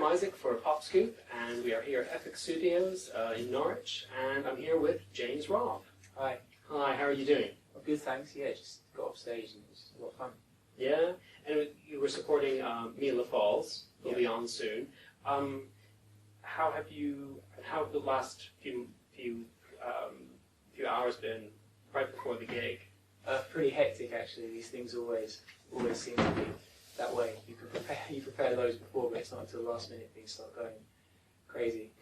Isaac for Pop Scoop, and we are here at Epic Studios in Norwich, and I'm here with James Robb. Hi. Hi, how are you doing? Well, good, thanks. Yeah, just got off stage and it was a lot of fun. Yeah, and you were supporting Mila Falls, who'll be on soon. How have the last few hours been right before the gig? Pretty hectic, actually. These things always seem to be that way. You prepare loads before, but it's not until the last minute things start going crazy.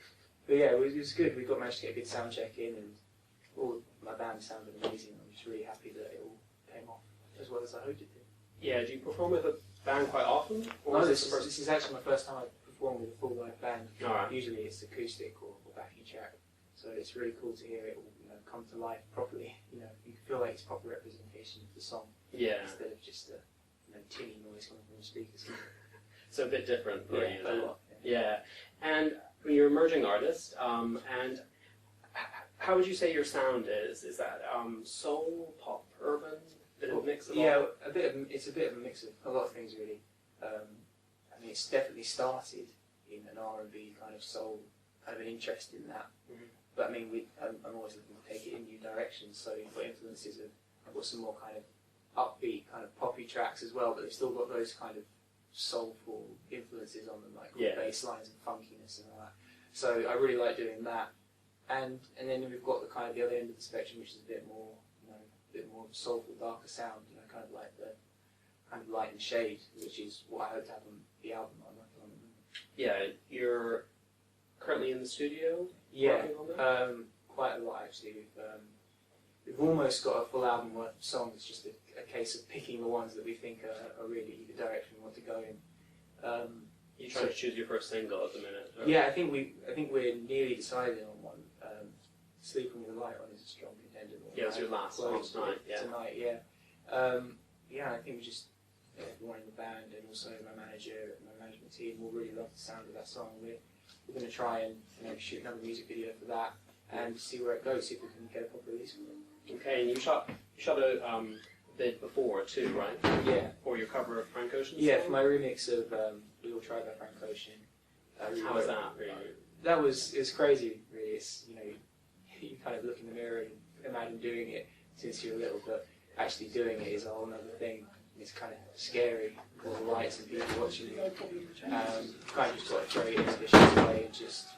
But yeah, it was good. We managed to get a good sound check in, and all my band sounded amazing. I'm just really happy that it all came off as well as I hoped it did. Yeah, do you perform with a band quite often? Or no, this is actually my first time I've performed with a full live band. Right. Usually it's acoustic or backing track, so it's really cool to hear it all come to life properly. You can feel like it's proper representation of the song. Yeah. Instead of just a tinny noise coming from the speakers. So a bit different for you. A lot. Yeah. And you're an emerging artist, and how would you say your sound is? Is that soul, pop, urban, bit of a mix of all? Yeah, it's a bit of a mix of a lot of things really. I mean, it's definitely started in an R&B kind of soul, kind of an interest in that. Mm-hmm. But I mean, I'm always looking to take it in new directions. So you've got influences of, I've got some more kind of upbeat, kind of poppy tracks as well, but they've still got those kind of soulful influences on them, like bass lines and funkiness and all that. So I really like doing that. And then we've got the kind of the other end of the spectrum, which is a bit more, a bit more soulful, darker sound, kind of like the kind of light and shade, which is what I hope to have on the album I'm working on. Yeah, you're currently in the studio. Yeah, working on that? quite a lot actually. We've almost got a full album worth of songs. It's just a case of picking the ones that we think are really the direction we want to go in. You're trying to choose your first single at the minute. Or? Yeah, I think we're nearly decided on one. Sleeping with the Light On is a strong contender. Yeah, it was your last song tonight. Yeah. Tonight, yeah. I think we just everyone in the band and also my manager and my management team will really love the sound of that song. We're going to try and shoot another music video for that and see where it goes. See if we can get a proper release for it. Okay, and you shot a bit before too, right? Yeah. For your cover of Frank Ocean's Yeah, song? for my remix of We All Tried by Frank Ocean. How was that for you? It was crazy, really. It's, you kind of look in the mirror and imagine doing it since you're little, but actually doing it is a whole other thing. It's kind of scary, all the lights and people watching you. Kind of just got to throw it into the shit away and just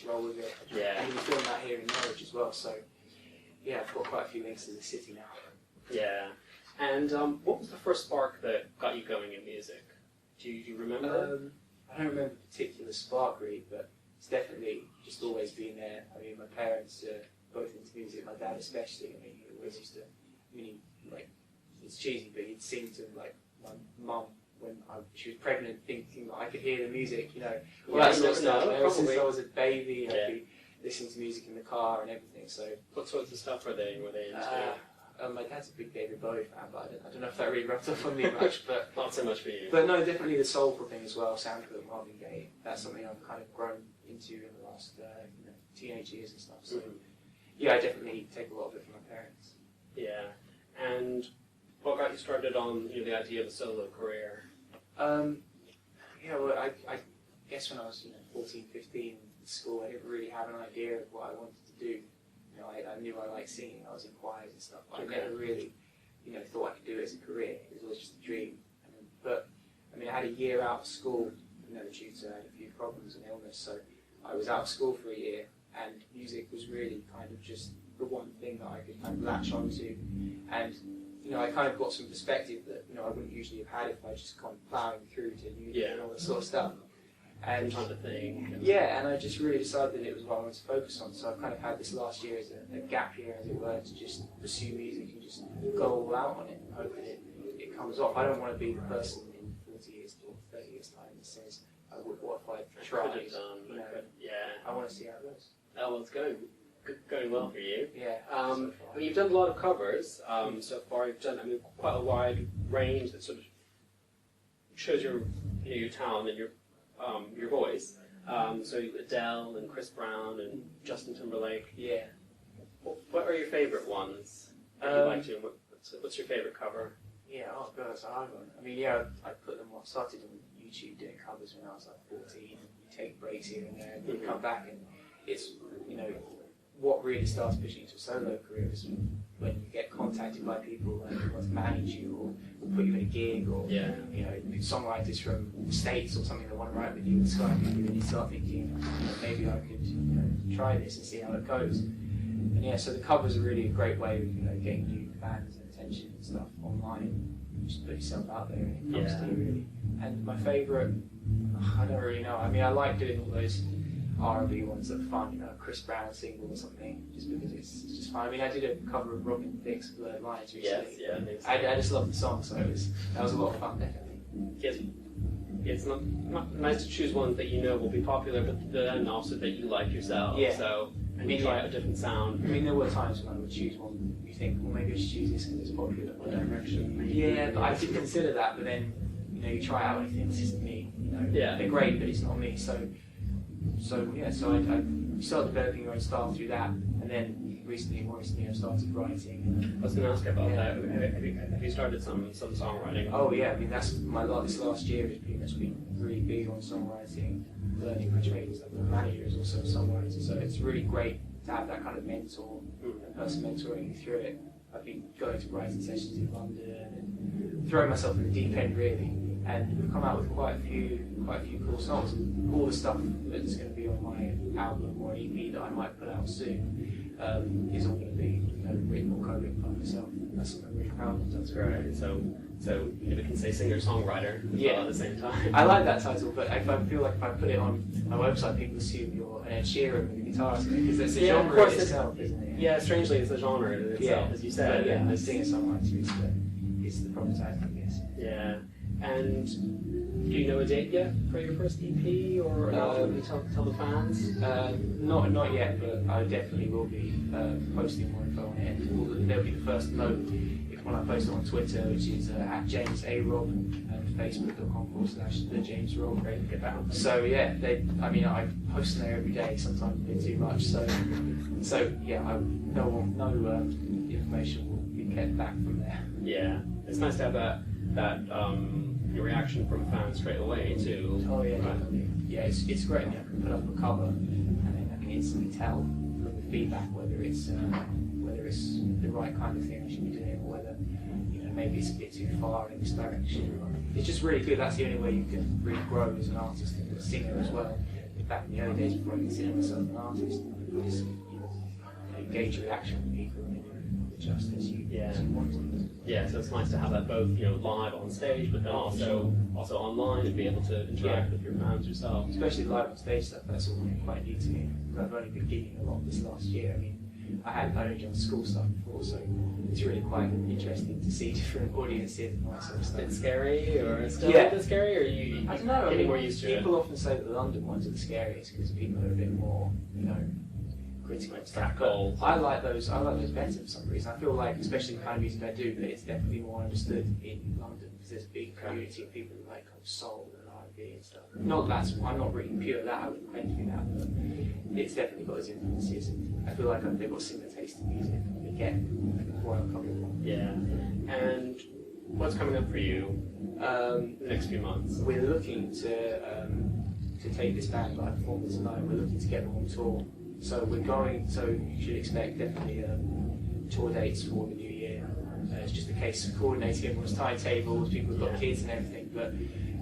roll with it. Yeah. And we film that here in Norwich as well, so yeah, I've got quite a few links to the city now. Yeah. And what was the first spark that got you going in music? Do you remember? I don't remember a particular spark really, but it's definitely just always been there. I mean, my parents are both into music, my dad especially. I mean, he always used to, it's cheesy, but he'd sing to my mum when she was pregnant, thinking that I could hear the music, all that sort of stuff. Ever since I was a baby, I'd be listening to music in the car and everything. So what sorts of stuff were they into? My dad's a big David Bowie fan, but I don't know if that really rubbed off on me much. But not so much for you. But no, definitely the soulful thing as well. Soundcloud, Marvin Gaye. That's something I've kind of grown into in the last teenage years and stuff. So yeah, I definitely take a lot of it from my parents. Yeah, and what got you started on the idea of a solo career? Well, I guess when I was 14, 15 in school, I didn't really have an idea of what I wanted to do. I knew I liked singing. I was in choirs and stuff, but I never really, thought I could do it as a career. It was always just a dream. But I mean, I had a year out of school, due to I had a few problems and illness. So I was out of school for a year, and music was really kind of just the one thing that I could kind of latch onto. And I kind of got some perspective that I wouldn't usually have had if I just gone ploughing through to uni and all that sort of stuff. And trying to think. Yeah, and I just really decided that it was what I wanted to focus on. So I've kind of had this last year as a gap year, as it were, to just pursue music and just go all out on it and hope that it comes off. I don't want to be the person in 40 years or 30 years' time that says, what if I tried? I want to see how it goes. Oh, well, it's going well for you. Yeah. You've done a lot of covers so far. You've done quite a wide range that sort of shows your talent and your voice. So Adele and Chris Brown and Justin Timberlake. Yeah. What are your favourite ones that you like to? What's your favourite cover? Yeah, oh god, that's a hard one. I mean, I started on YouTube doing covers when I was like 14 and take breaks here and there, and you come back, and it's, you know, what really starts pushing into a solo career is when you get contacted by people who want to manage you or put you in a gig, or you know, songwriters from the States or something that want to write with you and Skype with you, and you start thinking, you know, maybe I could, you know, try this and see how it goes. And yeah, so the covers are really a great way of, you know, getting new fans and attention and stuff online. Just put yourself out there and it comes to you, really. And my favourite, I don't really know. I mean, I like doing all those R&B ones that are fun, you know, a Chris Brown single or something, just because it's just fun. I mean, I did a cover of Robb and Thicke's Blurred Lines recently. Yes, I just love the song, so that was a lot of fun, definitely. Yes. It's not nice to choose ones that you know will be popular, but then also that you like yourself. Yeah. So, and you try out a different sound. I mean, there were times when I would choose one, you think, well, maybe I should choose this because it's popular. Or direction. Yeah, but I did consider that, but then, you know, you try it out and you think, this isn't me. You know, they're great, but it's not me. So I started developing your own style through that, and then more recently I started writing. I was going to ask about that. Have you started some songwriting? Oh yeah, I mean that's this last year has pretty much been really big on songwriting, learning my trade and stuff. My manager is also a songwriter, so it's really great to have that kind of mentor, a person mentoring you through it. I've been going to writing sessions in London and throwing myself in the deep end really, and we've come out with quite a few cool songs. And all the stuff that's going to be on my album or EP that I might put out soon is all going to be, you know, written or co-written by myself. That's something I'm really proud of. That's great. So maybe we can say singer-songwriter at the same time. I like that title, but I feel like if I put it on my website, people assume you're an Ed Sheeran with a guitar, because it's a genre in itself, isn't it? Yeah, strangely, it's a genre in itself, as you said. But, yeah, singer-songwriter is the proper title, I guess. Yeah, and do you know a date yet for your first EP, or tell the fans? Not yet, but I definitely will be posting more info on it. And there'll be the first note when I post it on Twitter, which is at James A. Robb, and facebook.com/thejamesrobb. Great, get that. So yeah, I post there every day, sometimes a bit too much. So yeah, no information will be kept back from there. Yeah, it's nice to have that your reaction from fans straight away too. Oh yeah, definitely. Yeah, it's great. I can put up a cover and then I can instantly tell from the feedback whether it's the right kind of thing I should be doing, or whether, you know, maybe it's a bit too far in this direction. It's just really good. That's the only way you can really grow as an artist and a singer as well. Back in the early days, before I considered myself an artist, I just, you know, gauge reaction from people and then adjust as you want to. Yeah, so it's nice to have that both, you know, live on stage, but then also online, and be able to interact with your fans yourself. Especially live on stage stuff, that's all quite new to me. I've only been gigging a lot this last year. I mean, I only done school stuff before, so it's really quite interesting to see different audiences and all that sort of stuff. A bit scary, or still a bit scary, or are you I don't know, getting more used to it? People often say that the London ones are the scariest because people are a bit more, you know, critical and stuff. But I like those better for some reason. I feel like, especially the kind of music I do, that it's definitely more understood in London because there's a big community of people who like soul and R&B and stuff. Not that I'm not really pure that, I wouldn't claim to be that, but it's definitely got its influences. I feel like they've got similar taste in music. They get where I'm coming from. Yeah. And what's coming up for you the next few months? We're looking to take this band by performance tonight. We're looking to get them on tour. So you should expect definitely tour dates for the new year. It's just a case of coordinating everyone's timetables, people have got kids and everything, but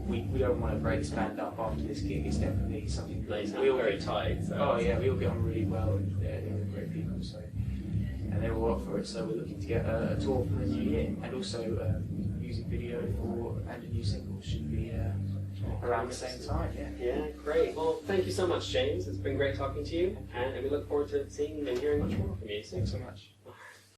we don't want to break this band up after this gig. It's definitely something we all very tight. So. Oh yeah, we all get on really well, and they're great people, so, and they're all up for it, so we're looking to get a tour for the new year, and also music video and a new single should be around the same time. Yeah, great. Well, thank you so much, James. It's been great talking to you, and we look forward to seeing and hearing much more from you. Thanks so much.